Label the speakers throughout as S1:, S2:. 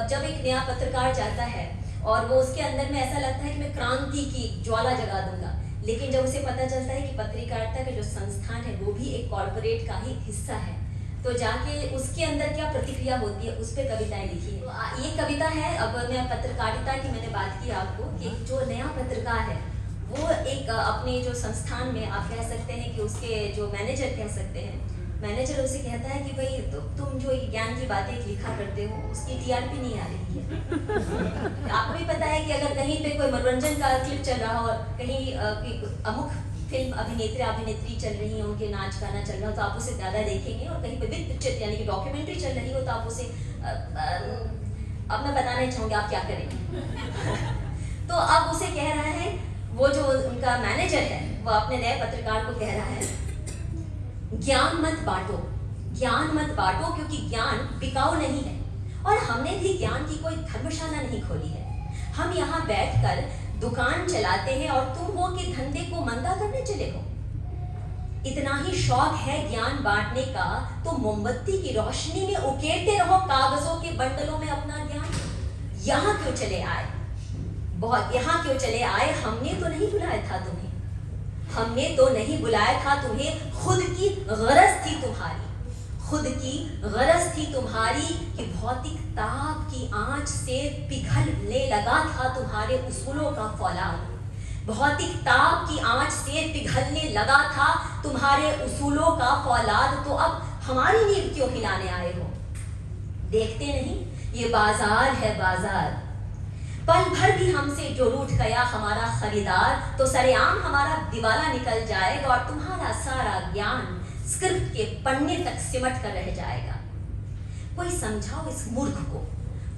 S1: जब एक नया पत्रकार जाता है और वो उसके अंदर में ऐसा लगता है कि मैं क्रांति की ज्वाला जगा दूंगा, लेकिन जब उसे पता चलता है कि पत्रकारिता का जो संस्थान है वो भी एक कॉर्पोरेट का ही हिस्सा है, तो जाके उसके अंदर क्या प्रतिक्रिया होती है उस पर कविताएं लिखी है। तो ये कविता है, अब मैं पत्रकारिता की मैंने बात की आपको कि जो नया पत्रकार है वो एक अपने जो संस्थान में आप कह सकते हैं कि उसके जो मैनेजर कह सकते हैं, मैनेजर उसे कहता है कि भाई तुम जो ज्ञान की बातें लिखा करते हो उसकी टीआरपी नहीं आ रही है। आपको भी पता है कि अगर कहीं पे कोई मनोरंजन का क्लिप चल रहा हो और कहीं अमुक फिल्म अभिनेत्री चल रही है, उनके नाच गाना चल रहा हो तो आप उसे ज़्यादा देखेंगे, और कहीं पे वित्त यानी कि डॉक्यूमेंट्री चल रही हो तो आप उसे अब मैं बताना ही चाहूँगी आप क्या करेंगे। तो अब उसे कह रहा है, वो जो उनका मैनेजर है वो अपने नए पत्रकार को कह रहा है, ज्ञान मत बांटो, ज्ञान मत बांटो, क्योंकि ज्ञान बिकाऊ नहीं है और हमने भी ज्ञान की कोई धर्मशाला नहीं खोली है। हम यहाँ बैठकर दुकान चलाते हैं और तुम वो के धंधे को मंदा करने चले हो। इतना ही शौक है ज्ञान बांटने का तो मोमबत्ती की रोशनी में उकेरते रहो कागजों के बंडलों में अपना ज्ञान। यहाँ क्यों चले आए, बहुत यहाँ क्यों चले आए, हमने तो नहीं बुलाया था तुम्हें, हमने तो नहीं बुलाया था तुम्हें, खुद की गरज थी तुम्हारी, खुद की गरज थी तुम्हारी कि भौतिक ताप की आंच से पिघलने लगा था तुम्हारे उसूलों का फौलाद, भौतिक ताप की आंच से पिघलने लगा था तुम्हारे उसूलों का फौलाद। तो अब हमारी नींव क्यों हिलाने आए हो, देखते नहीं ये बाजार है बाजार, पल भर भी हमसे जो रूठ गया हमारा खरीदार तो सरेआम हमारा दिवाला निकल जाएगा और तुम्हारा सारा ज्ञान स्क्रिप्ट के पन्ने तक सिमट कर रह जाएगा। कोई समझाओ इस मूर्ख को,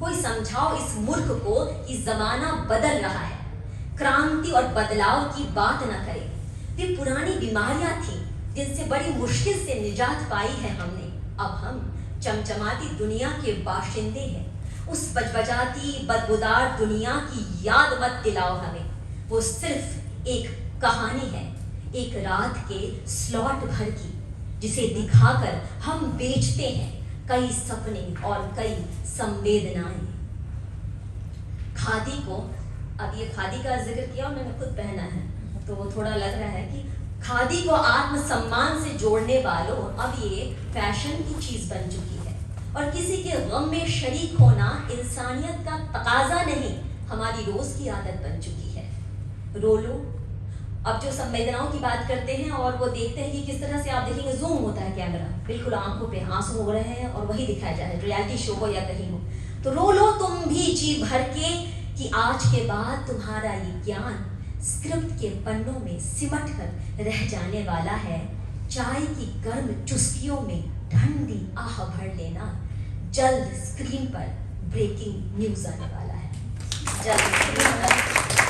S1: कोई समझाओ इस मूर्ख को कि जमाना बदल रहा है, क्रांति और बदलाव की बात न करे। वे पुरानी बीमारियां थी जिनसे बड़ी मुश्किल से निजात पाई है हमने, अब हम चमचमाती दुनिया के बाशिंदे हैं। उस बजबजाती बदबूदार दुनिया की याद मत दिलाओ हमें, वो सिर्फ एक कहानी है, एक रात के स्लॉट भर की, जिसे दिखाकर हम बेचते हैं कई सपने और कई संवेदनाएं। खादी को, अब ये खादी का जिक्र किया और मैंने खुद पहना है तो वो थोड़ा लग रहा है कि खादी को आत्मसम्मान से जोड़ने वालों अब ये फैशन की चीज बन चुकी है और किसी के गम में शरीक होना इंसानियत का तकाजा नहीं, हमारी रोज की आदत बन चुकी है। रो लो, अब जो संवेदनाओं की बात करते हैं और वो देखते हैं कि किस तरह से आप देखेंगे जूम होता है कैमरा, बिल्कुल आंखों पे आंसू हो रहे हैं और वही दिखाया जा रहा है, रियलिटी शो हो या कहीं हो। तो रो लो तुम भी जी भर के कि आज के बाद तुम्हारा ये ज्ञान स्क्रिप्ट के पन्नों में सिमट कर रह जाने वाला है। चाय की गर्म चुस्कियों में ठंडी आह भर लेना, जल्द स्क्रीन पर ब्रेकिंग न्यूज आने वाला है, जल्द स्क्रीन पर